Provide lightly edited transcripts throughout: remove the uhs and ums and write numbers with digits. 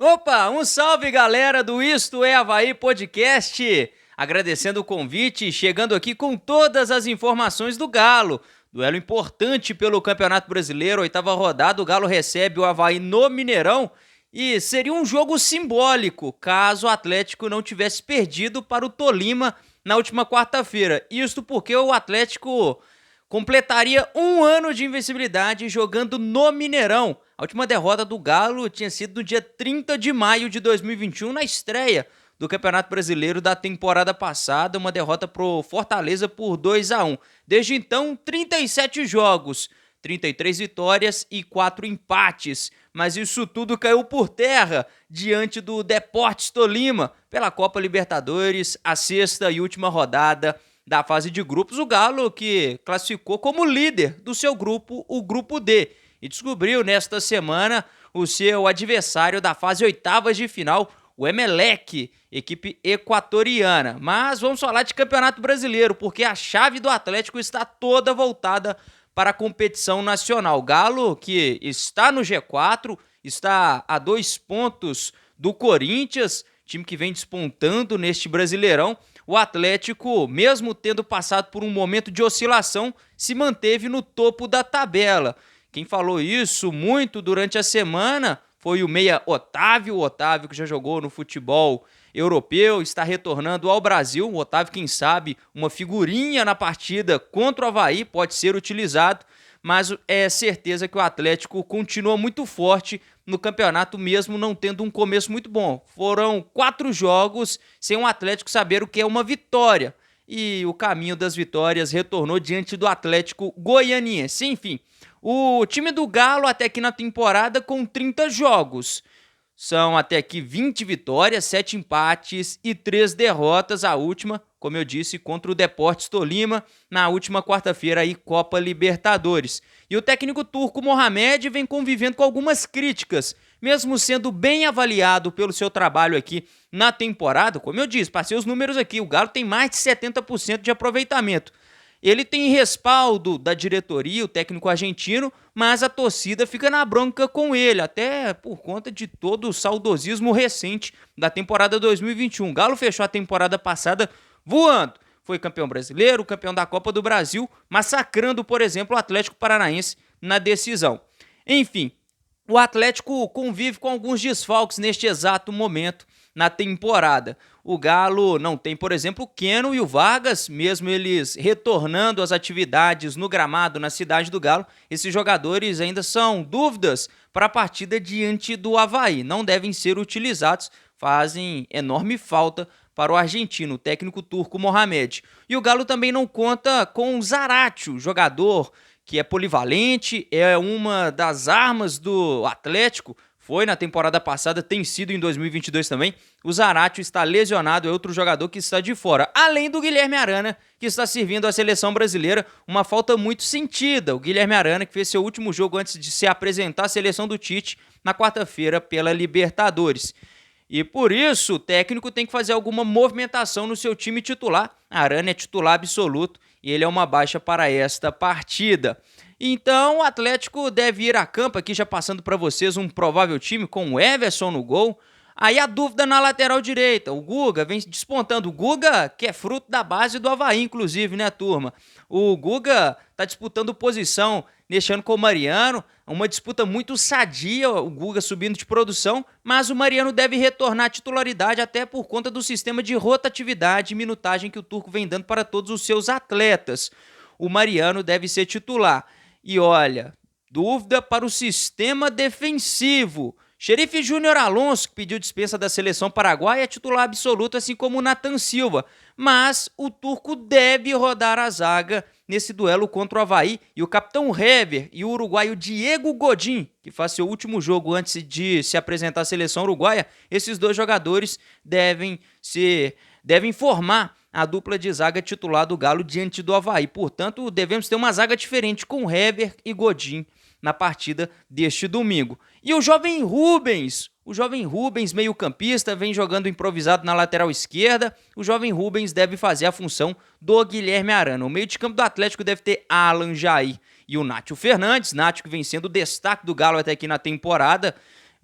Opa, um salve galera do Isto é Avaí Podcast. Agradecendo o convite, chegando aqui com todas as informações do Galo. Duelo importante pelo Campeonato Brasileiro, oitava rodada, o Galo recebe o Avaí no Mineirão e seria um jogo simbólico caso o Atlético não tivesse perdido para o Tolima na última quarta-feira. Isto porque o Atlético completaria um ano de invencibilidade jogando no Mineirão. A última derrota do Galo tinha sido no dia 30 de maio de 2021, na estreia do Campeonato Brasileiro da temporada passada, uma derrota pro Fortaleza por 2-1. Desde então, 37 jogos, 33 vitórias e 4 empates. Mas isso tudo caiu por terra diante do Deportes Tolima pela Copa Libertadores, a sexta e última rodada da fase de grupos. O Galo que classificou como líder do seu grupo, o Grupo D, e descobriu nesta semana o seu adversário da fase oitavas de final, o Emelec, equipe equatoriana. Mas vamos falar de Campeonato Brasileiro, porque a chave do Atlético está toda voltada para a competição nacional. O Galo, que está no G4, está a 2 pontos do Corinthians, time que vem despontando neste Brasileirão. O Atlético, mesmo tendo passado por um momento de oscilação, se manteve no topo da tabela. Quem falou isso muito durante a semana foi o meia Otávio. O Otávio, que já jogou no futebol europeu, está retornando ao Brasil. O Otávio, quem sabe, uma figurinha na partida contra o Avaí pode ser utilizado, mas é certeza que o Atlético continua muito forte no campeonato, mesmo não tendo um começo muito bom. Foram 4 jogos sem o Atlético saber o que é uma vitória, e o caminho das vitórias retornou diante do Atlético Goianiense. Enfim, o time do Galo até aqui na temporada com 30 jogos. São até aqui 20 vitórias, 7 empates e 3 derrotas. A última, como eu disse, contra o Deportes Tolima na última quarta-feira aí, Copa Libertadores. E o técnico turco Mohamed vem convivendo com algumas críticas, mesmo sendo bem avaliado pelo seu trabalho aqui na temporada. Como eu disse, passei os números aqui, o Galo tem mais de 70% de aproveitamento. Ele tem respaldo da diretoria, o técnico argentino, mas a torcida fica na bronca com ele, até por conta de todo o saudosismo recente da temporada 2021. O Galo fechou a temporada passada voando. Foi campeão brasileiro, campeão da Copa do Brasil, massacrando, por exemplo, o Atlético Paranaense na decisão. Enfim, o Atlético convive com alguns desfalques neste exato momento na temporada. O Galo não tem, por exemplo, o Keno e o Vargas, mesmo eles retornando às atividades no gramado na cidade do Galo. Esses jogadores ainda são dúvidas para a partida diante do Avaí. Não devem ser utilizados, fazem enorme falta para o argentino, o técnico turco Mohamed. E o Galo também não conta com o Zaratio, jogador que é polivalente, é uma das armas do Atlético. Foi na temporada passada, tem sido em 2022 também. O Zaratio está lesionado, é outro jogador que está de fora. Além do Guilherme Arana, que está servindo à seleção brasileira, uma falta muito sentida. O Guilherme Arana, que fez seu último jogo antes de se apresentar à seleção do Tite na quarta-feira pela Libertadores. E por isso, o técnico tem que fazer alguma movimentação no seu time titular. Arana é titular absoluto e ele é uma baixa para esta partida. Então, o Atlético deve ir a campo, aqui já passando para vocês um provável time com o Everson no gol. Aí a dúvida na lateral direita, o Guga vem despontando. O Guga, que é fruto da base do Avaí, inclusive, né, turma? O Guga tá disputando posição neste ano com o Mariano, uma disputa muito sadia, o Guga subindo de produção, mas o Mariano deve retornar à titularidade até por conta do sistema de rotatividade e minutagem que o turco vem dando para todos os seus atletas. O Mariano deve ser titular. E olha, dúvida para o sistema defensivo. Xerife Júnior Alonso, que pediu dispensa da seleção paraguaia, é titular absoluto, assim como o Nathan Silva. Mas o turco deve rodar a zaga nesse duelo contra o Avaí. E o capitão Hever e o uruguaio Diego Godin, que faz seu último jogo antes de se apresentar à seleção uruguaia, esses dois jogadores devem formar a dupla de zaga titular do Galo diante do Avaí. Portanto, devemos ter uma zaga diferente com Hever e Godin na partida deste domingo. E o jovem Rubens, meio-campista, vem jogando improvisado na lateral esquerda. O jovem Rubens deve fazer a função do Guilherme Arana. O meio de campo do Atlético deve ter Alan Jair e o Nátio Fernandes. Nátio, que vem sendo o destaque do Galo até aqui na temporada,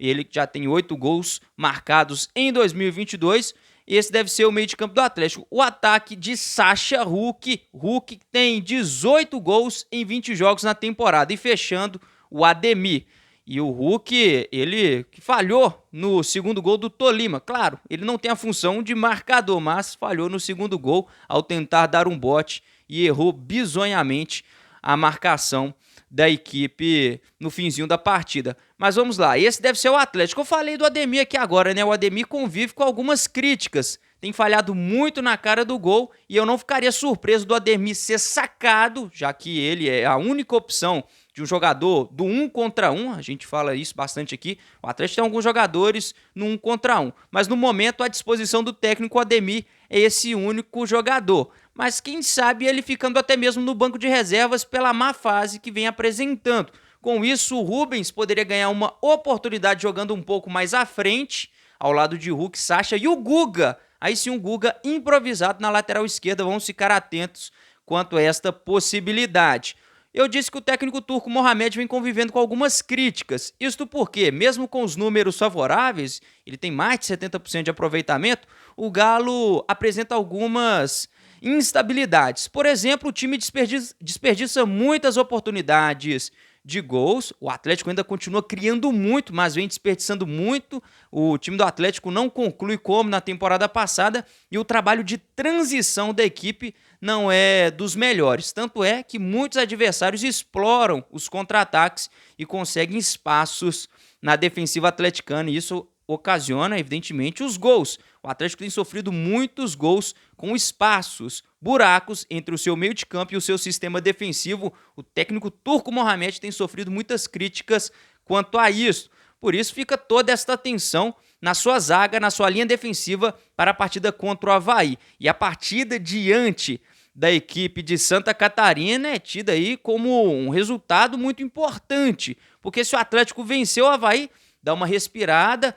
ele já tem 8 gols marcados em 2022. Esse deve ser o meio de campo do Atlético. O ataque de Sacha Hulk. Hulk tem 18 gols em 20 jogos na temporada. E fechando, o Ademir. E o Hulk, ele que falhou no segundo gol do Tolima. Claro, ele não tem a função de marcador, mas falhou no segundo gol ao tentar dar um bote e errou bizonhamente a marcação da equipe no finzinho da partida. Mas vamos lá, esse deve ser o Atlético. Eu falei do Ademir aqui agora, né? O Ademir convive com algumas críticas. Tem falhado muito na cara do gol e eu não ficaria surpreso do Ademir ser sacado, já que ele é a única opção de um jogador do 1 contra 1, a gente fala isso bastante aqui, o Atlético tem alguns jogadores no 1 contra 1, mas no momento à disposição do técnico, o Ademir é esse único jogador. Mas quem sabe ele ficando até mesmo no banco de reservas pela má fase que vem apresentando. Com isso, o Rubens poderia ganhar uma oportunidade jogando um pouco mais à frente, ao lado de Hulk, Sacha e o Guga. Aí sim, um Guga improvisado na lateral esquerda, vamos ficar atentos quanto a esta possibilidade. Eu disse que o técnico turco Mohamed vem convivendo com algumas críticas. Isto porque, mesmo com os números favoráveis, ele tem mais de 70% de aproveitamento, o Galo apresenta algumas instabilidades. Por exemplo, o time desperdiça muitas oportunidades de gols. O Atlético ainda continua criando muito, mas vem desperdiçando muito. O time do Atlético não conclui como na temporada passada e o trabalho de transição da equipe não é dos melhores. Tanto é que muitos adversários exploram os contra-ataques e conseguem espaços na defensiva atleticana e isso ocasiona, evidentemente, os gols. O Atlético tem sofrido muitos gols com espaços, buracos entre o seu meio de campo e o seu sistema defensivo. O técnico turco Mohamed tem sofrido muitas críticas quanto a isso. Por isso fica toda esta atenção na sua zaga, na sua linha defensiva para a partida contra o Avaí. E a partida diante da equipe de Santa Catarina é tida aí como um resultado muito importante, porque se o Atlético venceu o Avaí, dá uma respirada,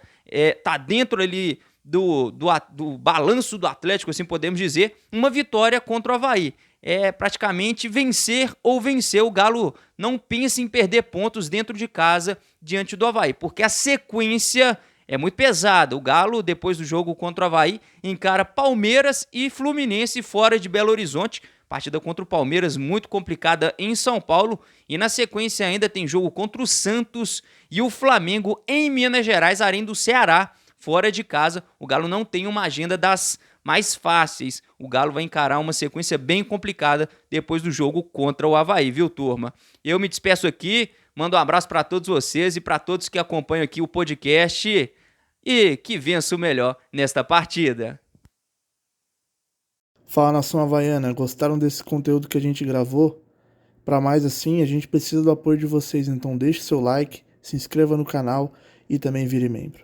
tá dentro ali do balanço do Atlético, assim podemos dizer, uma vitória contra o Avaí. É praticamente vencer ou vencer. O Galo não pensa em perder pontos dentro de casa diante do Avaí, porque a sequência é muito pesada. O Galo, depois do jogo contra o Avaí, encara Palmeiras e Fluminense fora de Belo Horizonte. Partida contra o Palmeiras muito complicada em São Paulo. E na sequência ainda tem jogo contra o Santos e o Flamengo em Minas Gerais, Arena do Ceará, fora de casa. O Galo não tem uma agenda das mais fáceis. O Galo vai encarar uma sequência bem complicada depois do jogo contra o Avaí, viu, turma? Eu me despeço aqui, mando um abraço para todos vocês e para todos que acompanham aqui o podcast e que vença o melhor nesta partida. Fala, nação havaiana, gostaram desse conteúdo que a gente gravou? Para mais assim, a gente precisa do apoio de vocês, então deixe seu like, se inscreva no canal e também vire membro.